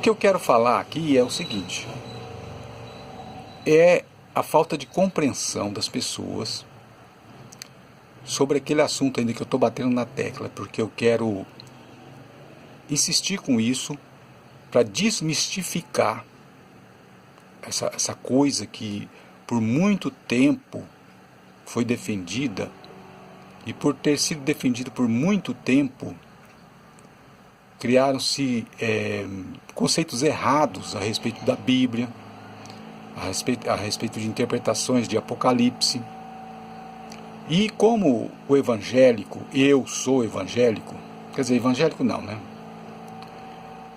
que eu quero falar aqui é o seguinte: é a falta de compreensão das pessoas sobre aquele assunto ainda que eu estou batendo na tecla, porque eu quero insistir com isso para desmistificar essa coisa que por muito tempo foi defendida, e por ter sido defendida por muito tempo, criaram-se conceitos errados a respeito da Bíblia, a respeito de interpretações de Apocalipse. E como o evangélico, eu sou evangélico, quer dizer, evangélico não, né?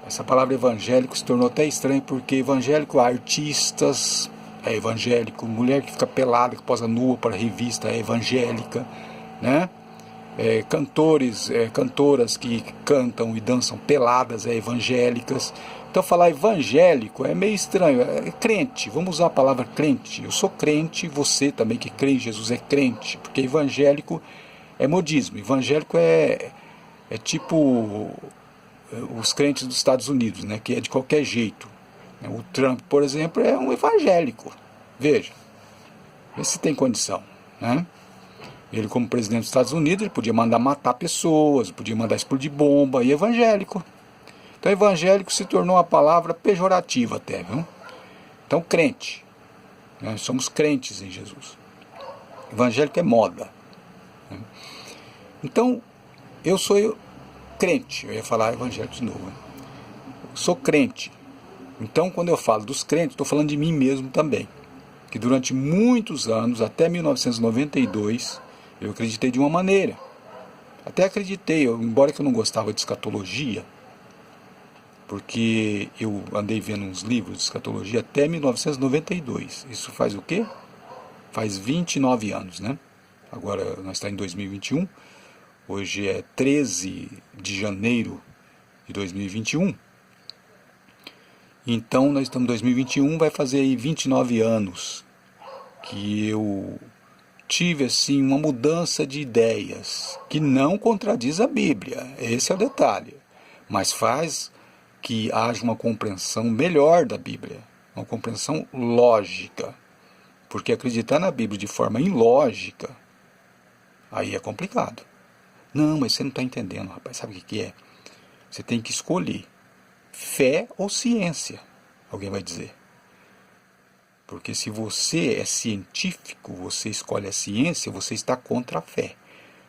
Essa palavra evangélico se tornou até estranho, porque evangélico, artistas é evangélico, mulher que fica pelada, que posa nua para revista é evangélica, né? Cantores, cantoras que cantam e dançam peladas é evangélicas. Então falar evangélico é meio estranho, é crente, vamos usar a palavra crente. Eu sou crente, você também que crê em Jesus é crente, porque evangélico é modismo. Evangélico é tipo os crentes dos Estados Unidos, né, que é de qualquer jeito. O Trump, por exemplo, é um evangélico. Veja, vê se tem condição, né? Ele, como presidente dos Estados Unidos, ele podia mandar matar pessoas, podia mandar explodir bomba, e evangélico. Então, evangélico se tornou uma palavra pejorativa até, viu? Então, crente. Nós somos crentes em Jesus. Evangélico é moda. Né? Então, eu sou crente. Eu ia falar evangélico de novo. Né? Sou crente. Então, quando eu falo dos crentes, estou falando de mim mesmo também. Que durante muitos anos, até 1992, eu acreditei de uma maneira. Até acreditei, embora que eu não gostava de escatologia, porque eu andei vendo uns livros de escatologia até 1992. Isso faz o quê? Faz 29 anos, né? Agora nós estamos em 2021. Hoje é 13 de janeiro de 2021. Então nós estamos em 2021, vai fazer aí 29 anos que eu tive assim uma mudança de ideias que não contradiz a Bíblia. Esse é o detalhe. Mas faz que haja uma compreensão melhor da Bíblia, uma compreensão lógica. Porque acreditar na Bíblia de forma ilógica, aí é complicado. Não, mas você não está entendendo, rapaz. Sabe o que é? Você tem que escolher fé ou ciência, alguém vai dizer. Porque se você é científico, você escolhe a ciência, você está contra a fé.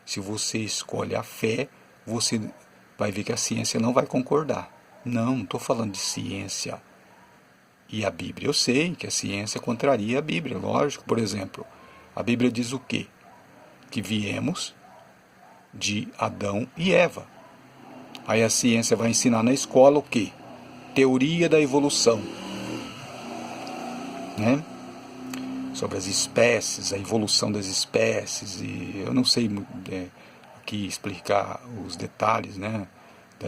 Se você escolhe a fé, você vai ver que a ciência não vai concordar. Não estou falando de ciência e a Bíblia. Eu sei que a ciência contraria a Bíblia, lógico. Por exemplo, a Bíblia diz o quê? Que viemos de Adão e Eva. Aí a ciência vai ensinar na escola o quê? Teoria da evolução. Né? Sobre as espécies, a evolução das espécies, e eu não sei aqui explicar os detalhes, né,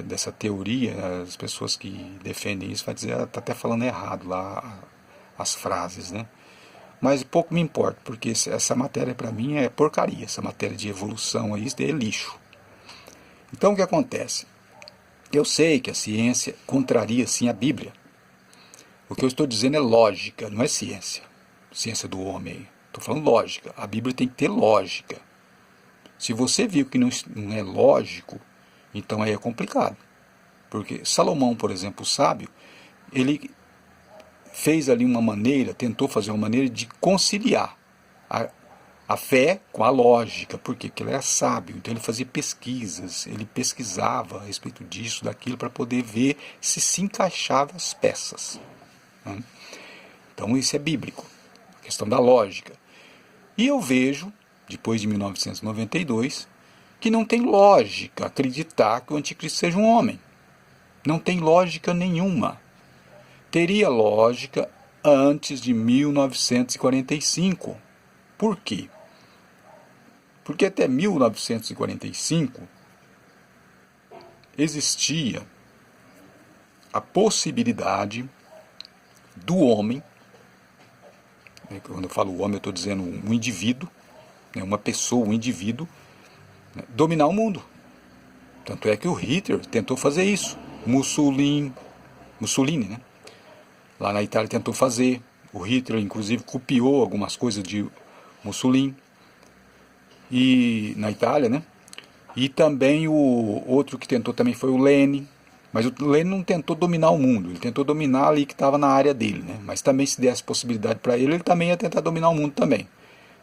dessa teoria. As pessoas que defendem isso vão dizer, está até falando errado lá as frases, né? Mas pouco me importa, porque essa matéria para mim é porcaria, essa matéria de evolução aí é lixo. Então o que acontece? Eu sei que a ciência contraria sim a Bíblia. O que eu estou dizendo é lógica, não é ciência. Ciência do homem. Estou falando lógica. A Bíblia tem que ter lógica. Se você viu que não é lógico, então aí é complicado. Porque Salomão, por exemplo, o sábio, ele fez ali uma maneira, tentou fazer uma maneira de conciliar a fé com a lógica. Por quê? Porque ele era sábio, então ele fazia pesquisas, ele pesquisava a respeito disso, daquilo, para poder ver se encaixava as peças. Então isso é bíblico, a questão da lógica. E eu vejo, depois de 1992, que não tem lógica acreditar que o anticristo seja um homem. Não tem lógica nenhuma. Teria lógica antes de 1945. Por quê? Porque até 1945 existia a possibilidade do homem, quando eu falo homem eu estou dizendo um indivíduo, uma pessoa, um indivíduo, dominar o mundo. Tanto é que o Hitler tentou fazer isso. Mussolini, Mussolini, né? Lá na Itália tentou fazer. O Hitler, inclusive, copiou algumas coisas de Mussolini. E na Itália, né? E também o outro que tentou também foi o Lenin. Mas o Lenin não tentou dominar o mundo, ele tentou dominar ali que estava na área dele, né? Mas também se desse possibilidade para ele, ele também ia tentar dominar o mundo também.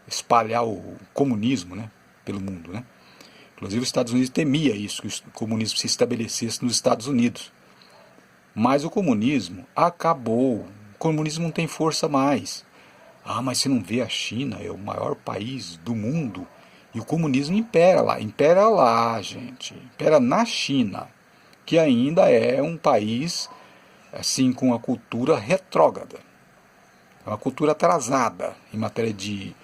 Espalhar o comunismo, né? Pelo mundo, né? Inclusive os Estados Unidos temia isso, que o comunismo se estabelecesse nos Estados Unidos. Mas o comunismo acabou. O comunismo não tem força mais. Ah, mas você não vê a China, é o maior país do mundo. E o comunismo impera lá, gente. Impera na China, que ainda é um país assim com uma cultura retrógrada. É uma cultura atrasada em matéria de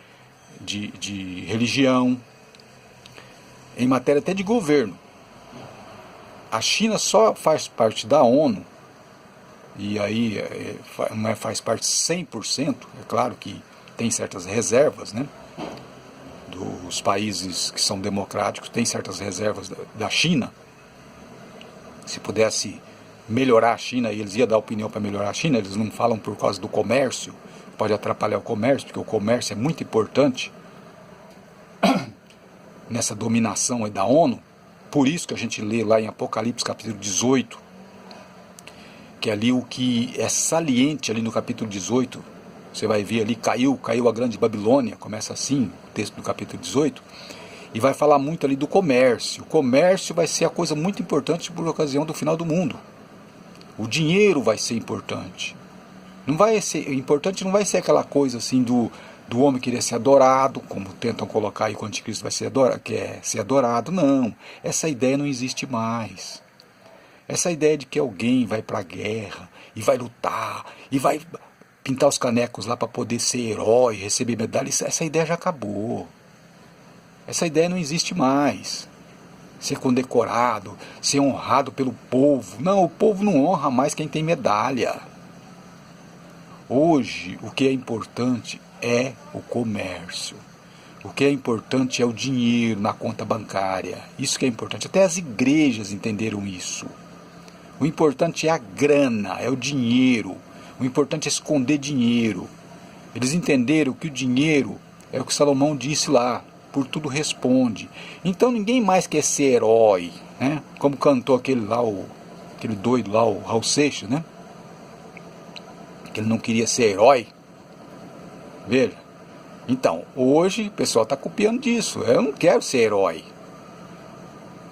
religião, em matéria até de governo. A China só faz parte da ONU, e aí não faz parte 100%, é claro que tem certas reservas, né? Dos países que são democráticos, tem certas reservas da China. Se pudesse melhorar a China, eles iam dar opinião para melhorar a China, eles não falam por causa do comércio, pode atrapalhar o comércio, porque o comércio é muito importante nessa dominação aí da ONU. Por isso que a gente lê lá em Apocalipse capítulo 18, que é ali o que é saliente ali no capítulo 18, você vai ver ali, caiu a grande Babilônia, começa assim, o texto do capítulo 18, e vai falar muito ali do comércio. O comércio vai ser a coisa muito importante por ocasião do final do mundo. O dinheiro vai ser importante. Não vai ser importante, não vai ser aquela coisa assim do homem querer ser adorado, como tentam colocar aí que o anticristo vai ser adorado, quer ser adorado. Não, essa ideia não existe mais. Essa ideia de que alguém vai para a guerra e vai lutar e vai pintar os canecos lá para poder ser herói, receber medalha, essa ideia já acabou. Essa ideia não existe mais. Ser condecorado, ser honrado pelo povo. Não, o povo não honra mais quem tem medalha. Hoje, o que é importante é o comércio. O que é importante é o dinheiro na conta bancária. Isso que é importante. Até as igrejas entenderam isso. O importante é a grana, é o dinheiro. O importante é esconder dinheiro. Eles entenderam que o dinheiro é o que Salomão disse lá. Por tudo responde. Então ninguém mais quer ser herói, né? Como cantou aquele doido lá, o Raul Seixas, né? Que ele não queria ser herói. Veja. Então, hoje o pessoal está copiando disso. Eu não quero ser herói.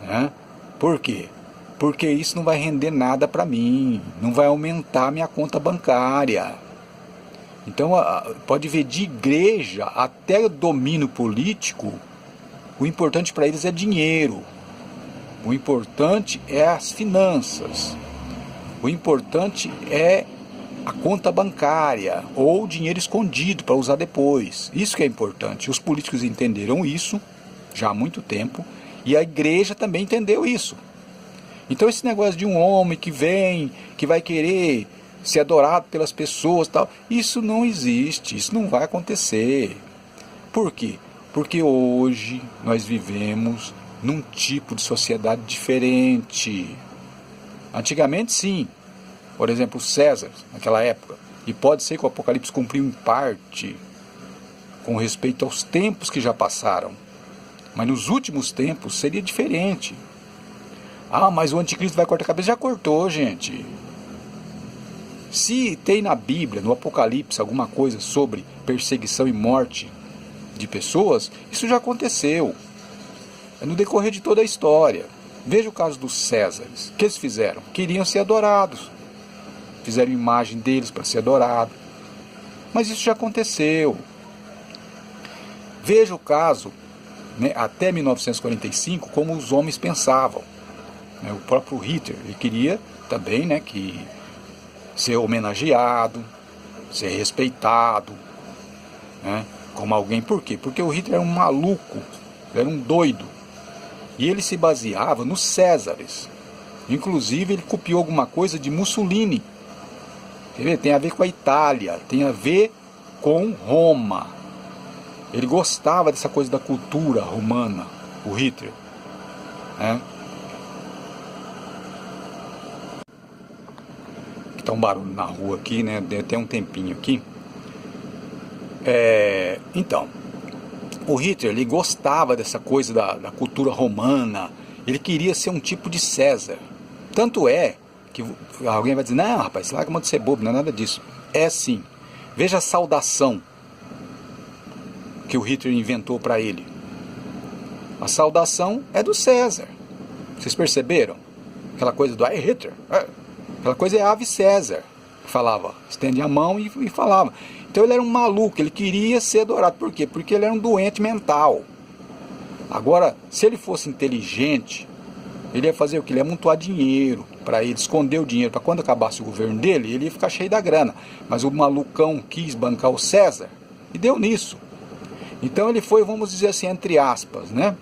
Né? Por quê? Porque isso não vai render nada para mim. Não vai aumentar minha conta bancária. Então, pode ver de igreja até domínio político, o importante para eles é dinheiro. O importante é as finanças. O importante é a conta bancária ou dinheiro escondido para usar depois. Isso que é importante. Os políticos entenderam isso já há muito tempo e a igreja também entendeu isso. Então, esse negócio de um homem que vem, que vai querer ser adorado pelas pessoas, tal, isso não existe, isso não vai acontecer. Por quê? Porque hoje nós vivemos num tipo de sociedade diferente. Antigamente sim, por exemplo, César, naquela época, e pode ser que o Apocalipse cumpriu em parte com respeito aos tempos que já passaram, mas nos últimos tempos seria diferente. Ah, mas o anticristo vai cortar a cabeça. Já cortou, gente. Se tem na Bíblia, no Apocalipse, alguma coisa sobre perseguição e morte de pessoas, isso já aconteceu. É no decorrer de toda a história. Veja o caso dos Césares. O que eles fizeram? Queriam ser adorados. Fizeram imagem deles para ser adorado. Mas isso já aconteceu. Veja o caso, né, até 1945, como os homens pensavam. O próprio Hitler, ele queria também, né, que ser homenageado, ser respeitado, né, como alguém. Por quê? Porque o Hitler era um maluco, era um doido. E ele se baseava nos Césares. Inclusive ele copiou alguma coisa de Mussolini. Quer ver? Tem a ver com a Itália, tem a ver com Roma. Ele gostava dessa coisa da cultura romana, o Hitler, né? que tá um barulho na rua aqui, né? Deu até um tempinho aqui. Então, o Hitler, ele gostava dessa coisa da cultura romana. Ele queria ser um tipo de César. Tanto é que alguém vai dizer, não, rapaz, você larga a mão de ser bobo, não é nada disso. É sim. Veja a saudação que o Hitler inventou para ele. A saudação é do César. Vocês perceberam? Aquela coisa do Heil Hitler. Aquela coisa é Ave César. Que falava, estende a mão e falava. Então ele era um maluco, ele queria ser adorado. Por quê? Porque ele era um doente mental. Agora, se ele fosse inteligente, ele ia fazer o que? Ele ia amontoar dinheiro para ele, esconder o dinheiro, para quando acabasse o governo dele, ele ia ficar cheio da grana. Mas o malucão quis bancar o César e deu nisso. Então ele foi, vamos dizer assim, entre aspas, né?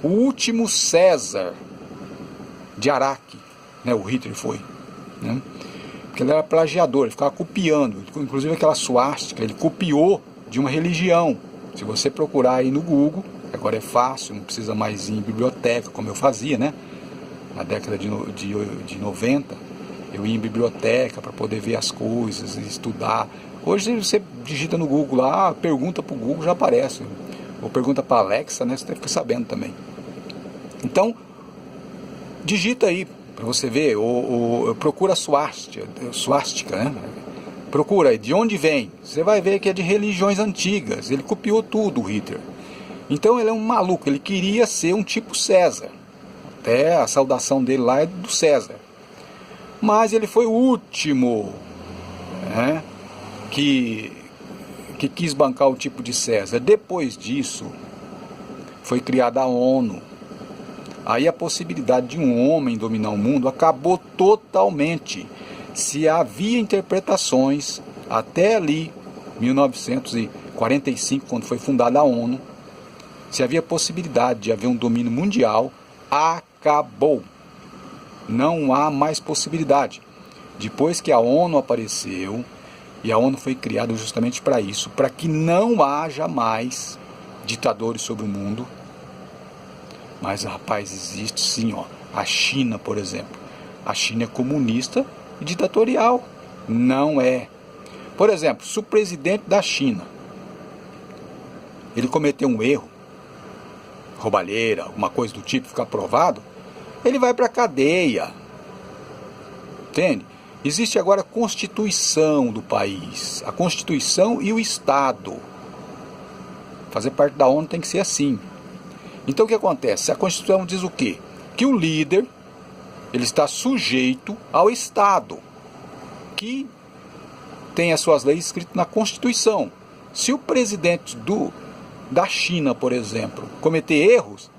O último César de Araque, né? O Hitler foi, né? Porque ele era plagiador, ele ficava copiando, inclusive aquela suástica, ele copiou de uma religião. Se você procurar aí no Google, agora é fácil, não precisa mais ir em biblioteca, como eu fazia, né? Na década de 90, eu ia em biblioteca para poder ver as coisas e estudar. Hoje você digita no Google lá, pergunta para o Google, já aparece. Ou pergunta para a Alexa, né? Você deve ficar sabendo também. Então, digita aí para você ver, ou procura a suástica, né? Procura aí, de onde vem? Você vai ver que é de religiões antigas. Ele copiou tudo, o Hitler. Então ele é um maluco, ele queria ser um tipo César. Até a saudação dele lá é do César. Mas ele foi o último, né, que quis bancar o tipo de César. Depois disso, foi criada a ONU. Aí a possibilidade de um homem dominar o mundo acabou totalmente. Se havia interpretações, até ali, 1945, quando foi fundada a ONU, se havia possibilidade de haver um domínio mundial, acabou. Não há mais possibilidade. Depois que a ONU apareceu, e a ONU foi criada justamente para isso, para que não haja mais ditadores sobre o mundo. Mas, rapaz, existe sim, ó. A China, por exemplo. A China é comunista e ditatorial. Não é. Por exemplo, se o presidente da China ele cometeu um erro, roubalheira, alguma coisa do tipo, ficar provado, ele vai para a cadeia. Entende? Existe agora a Constituição do país. A Constituição e o Estado. Fazer parte da ONU tem que ser assim. Então o que acontece? A Constituição diz o quê? Que o líder ele está sujeito ao Estado, que tem as suas leis escritas na Constituição. Se o presidente da China, por exemplo, cometer erros,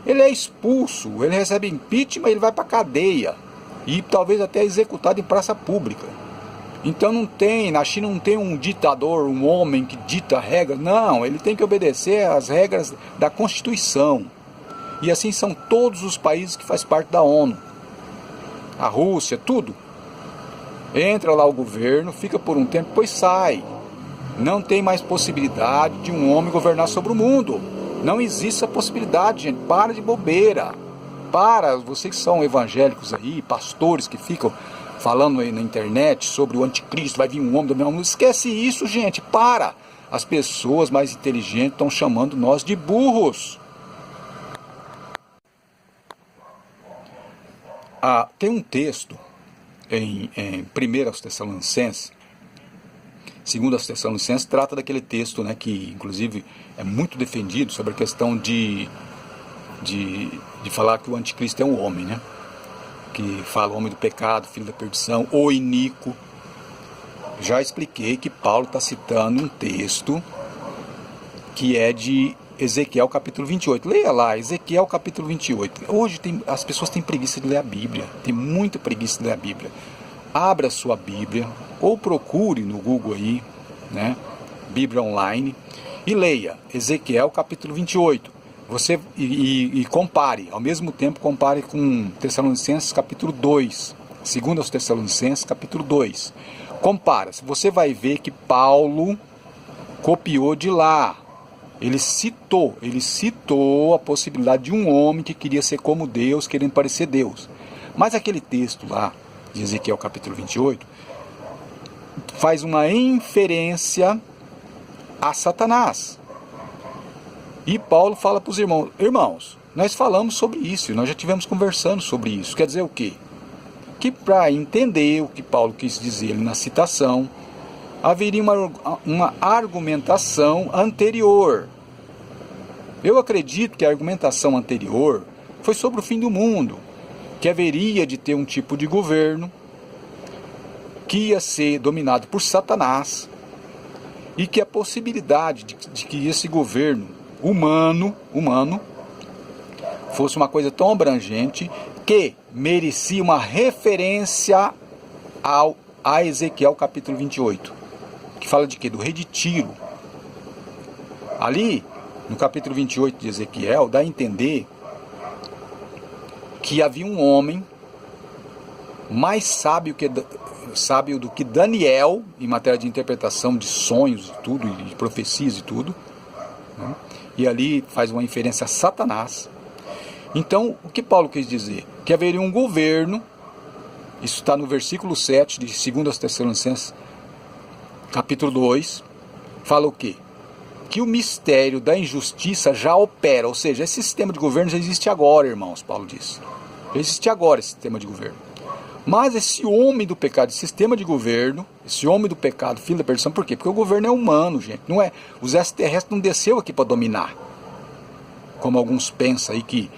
ele é expulso, ele recebe impeachment, ele vai para a cadeia e talvez até executado em praça pública. Então na China não tem um ditador, um homem que dita regras, não, ele tem que obedecer às regras da Constituição. E assim são todos os países que fazem parte da ONU. A Rússia, tudo. Entra lá o governo, fica por um tempo, depois sai. Não tem mais possibilidade de um homem governar sobre o mundo. Não existe essa possibilidade, gente. Para de bobeira. Para, vocês que são evangélicos aí, pastores que ficam falando aí na internet sobre o anticristo, vai vir um homem do meu mundo. Esquece isso, gente. Para. As pessoas mais inteligentes estão chamando nós de burros. Tem um texto em 1 aos Tessalonicenses, 2 aos Tessalonicenses, trata daquele texto, né, que inclusive é muito defendido sobre a questão de falar que o anticristo é um homem, né? Que fala o homem do pecado, filho da perdição, o iníquo. Já expliquei que Paulo está citando um texto que é de Ezequiel capítulo 28. Leia lá, Ezequiel capítulo 28. Hoje as pessoas têm preguiça de ler a Bíblia. Tem muita preguiça de ler a Bíblia. Abra a sua Bíblia, ou procure no Google aí, né, Bíblia Online, e leia Ezequiel capítulo 28. Você, e compare, ao mesmo tempo compare com Tessalonicenses capítulo 2. 2 aos Tessalonicenses capítulo 2. Compara, você vai ver que Paulo copiou de lá. Ele citou a possibilidade de um homem que queria ser como Deus, querendo parecer Deus. Mas aquele texto lá, de Ezequiel capítulo 28, faz uma inferência a Satanás. E Paulo fala para os irmãos: irmãos, nós falamos sobre isso, nós já tivemos conversando sobre isso. Quer dizer o quê? Que para entender o que Paulo quis dizer na citação, haveria uma argumentação anterior. Eu acredito que a argumentação anterior foi sobre o fim do mundo, que haveria de ter um tipo de governo que ia ser dominado por Satanás, e que a possibilidade de que esse governo humano fosse uma coisa tão abrangente que merecia uma referência a Ezequiel capítulo 28, que fala de quê? Do rei de Tiro. Ali, no capítulo 28 de Ezequiel, dá a entender que havia um homem mais sábio do que Daniel, em matéria de interpretação de sonhos e tudo, e de profecias e tudo, né? E ali faz uma inferência a Satanás. Então, o que Paulo quis dizer? Que haveria um governo, isso está no versículo 7 de 2 Tessalonicenses, capítulo 2, fala o quê? Que o mistério da injustiça já opera, ou seja, esse sistema de governo já existe agora, irmãos, Paulo diz. Já existe agora esse sistema de governo. Mas esse homem do pecado, esse sistema de governo, esse homem do pecado, filho da perdição, por quê? Porque o governo é humano, gente. Não é, os extraterrestres não desceu aqui para dominar. Como alguns pensam aí que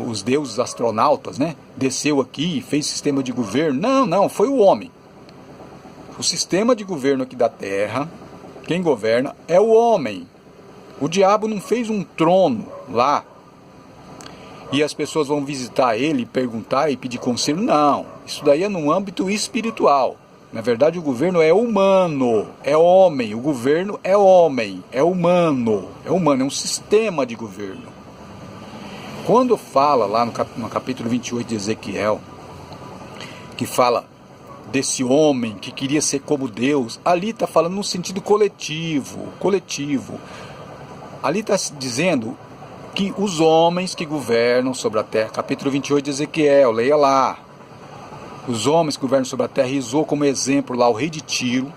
os deuses astronautas, né, desceu aqui e fez sistema de governo. Não, foi o homem. O sistema de governo aqui da Terra, quem governa é o homem. O diabo não fez um trono lá e as pessoas vão visitar ele, perguntar e pedir conselho. Não, isso daí é no âmbito espiritual. Na verdade, o governo é humano, é homem. O governo é homem, é humano, é um sistema de governo. Quando fala lá no capítulo 28 de Ezequiel, que fala desse homem que queria ser como Deus, ali está falando no sentido coletivo. Ali está dizendo que os homens que governam sobre a terra, capítulo 28 de Ezequiel, leia lá. Os homens que governam sobre a terra, e usou como exemplo lá o rei de Tiro.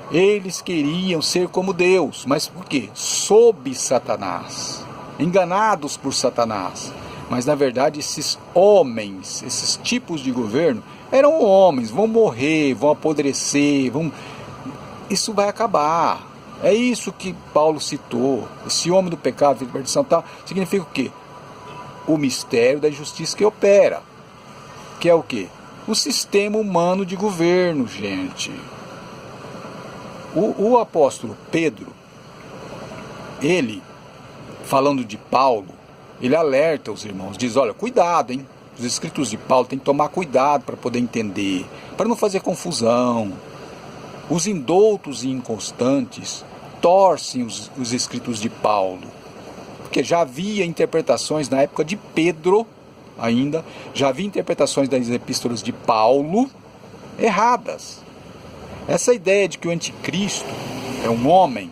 Eles queriam ser como Deus, mas por quê? Sob Satanás, enganados por Satanás. Mas na verdade esses homens, esses tipos de governo, eram homens, vão morrer, vão apodrecer, isso vai acabar. É isso que Paulo citou. Esse homem do pecado, filho da perdição, significa o quê? O mistério da justiça que opera. Que é o quê? O sistema humano de governo, gente. O apóstolo Pedro, ele, falando de Paulo, ele alerta os irmãos, diz: olha, cuidado, hein? Os escritos de Paulo tem que tomar cuidado para poder entender, para não fazer confusão. Os indoutos e inconstantes torcem os escritos de Paulo, porque já havia interpretações na época de Pedro, ainda, já havia interpretações das epístolas de Paulo erradas. Essa ideia de que o anticristo é um homem,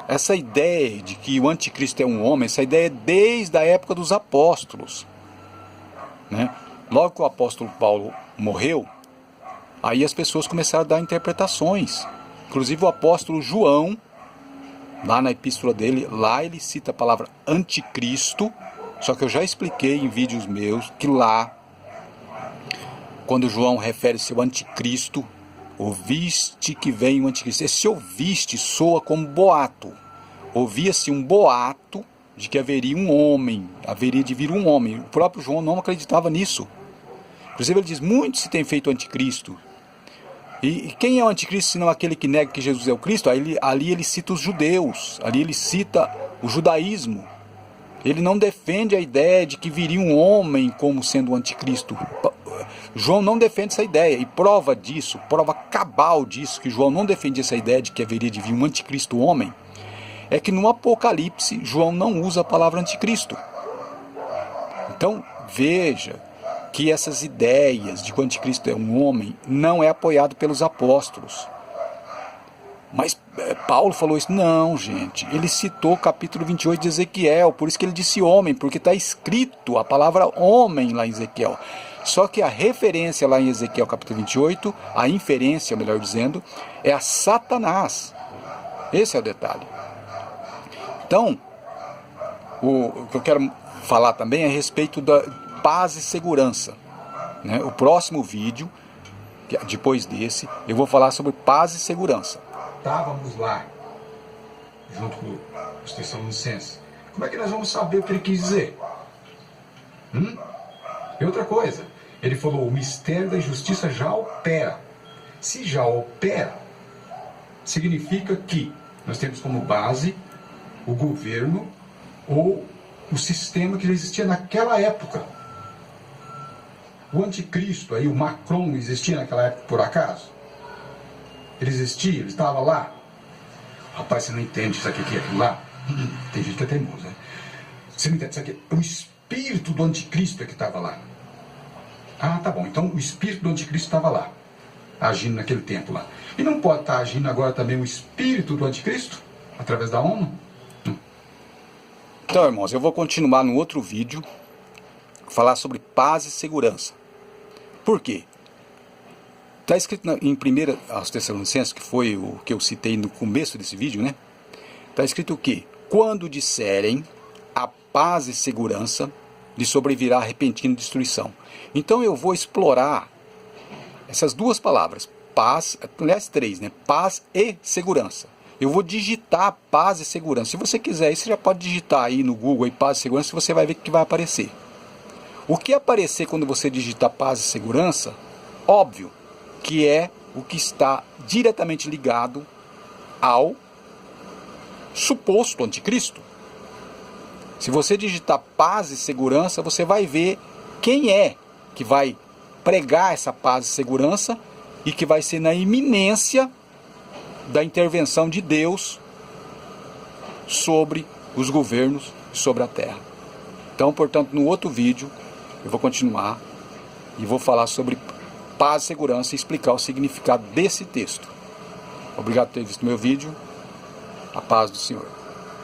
essa ideia de que o anticristo é um homem, essa ideia é desde a época dos apóstolos, né? Logo que o apóstolo Paulo morreu, aí as pessoas começaram a dar interpretações. Inclusive o apóstolo João, lá na epístola dele, lá ele cita a palavra anticristo, só que eu já expliquei em vídeos meus que lá, quando João refere-se ao anticristo, ouviste que vem o anticristo. Esse ouviste soa como boato. Ouvia-se um boato de que haveria um homem, haveria de vir um homem. O próprio João não acreditava nisso. Inclusive ele diz: muito se tem feito o anticristo. E quem é o anticristo senão aquele que nega que Jesus é o Cristo? Ali ele cita os judeus, ali ele cita o judaísmo. Ele não defende a ideia de que viria um homem como sendo o anticristo. João não defende essa ideia, e prova disso, prova cabal disso, que João não defendia essa ideia de que haveria de vir um anticristo homem, é que no Apocalipse João não usa a palavra anticristo. Então veja que essas ideias de que o anticristo é um homem não é apoiado pelos apóstolos. Mas Paulo falou isso? Não, gente. Ele citou o capítulo 28 de Ezequiel, por isso que ele disse homem, porque está escrito a palavra homem lá em Ezequiel. Só que a referência lá em Ezequiel capítulo 28, a inferência, melhor dizendo, é a Satanás. Esse é o detalhe. Então, o que eu quero falar também é a respeito da paz e segurança. Né? O próximo vídeo, depois desse, eu vou falar sobre paz e segurança. Estávamos lá, junto com os Tessalonicenses. Como é que nós vamos saber o que ele quis dizer? E outra coisa, ele falou, o mistério da justiça já opera. Se já opera, significa que nós temos como base o governo ou o sistema que já existia naquela época. O anticristo, aí, o Macron, existia naquela época por acaso? Ele existia, ele estava lá. Rapaz, você não entende isso aqui, aquilo lá? Tem gente que é teimoso, né? Você não entende isso aqui? O espírito do anticristo é que estava lá. Ah, tá bom. Então o espírito do anticristo estava lá, agindo naquele tempo lá. E não pode estar agindo agora também o espírito do anticristo? Através da ONU? Então, irmãos, eu vou continuar no outro vídeo, falar sobre paz e segurança. Por quê? Está escrito em 1 aos Tessalonicenses, que foi o que eu citei no começo desse vídeo, né? Está escrito o quê? Quando disserem a paz e segurança, lhe sobrevirá repentina destruição. Então eu vou explorar essas duas palavras, paz, aliás 3, né? Paz e segurança. Eu vou digitar paz e segurança. Se você quiser, você já pode digitar aí no Google aí, paz e segurança, você vai ver o que vai aparecer. O que aparecer quando você digitar paz e segurança, óbvio, que é o que está diretamente ligado ao suposto anticristo. Se você digitar paz e segurança, você vai ver quem é que vai pregar essa paz e segurança e que vai ser na iminência da intervenção de Deus sobre os governos e sobre a terra. Então, portanto, no outro vídeo eu vou continuar e vou falar sobre paz e segurança e explicar o significado desse texto. Obrigado por ter visto meu vídeo. A paz do Senhor.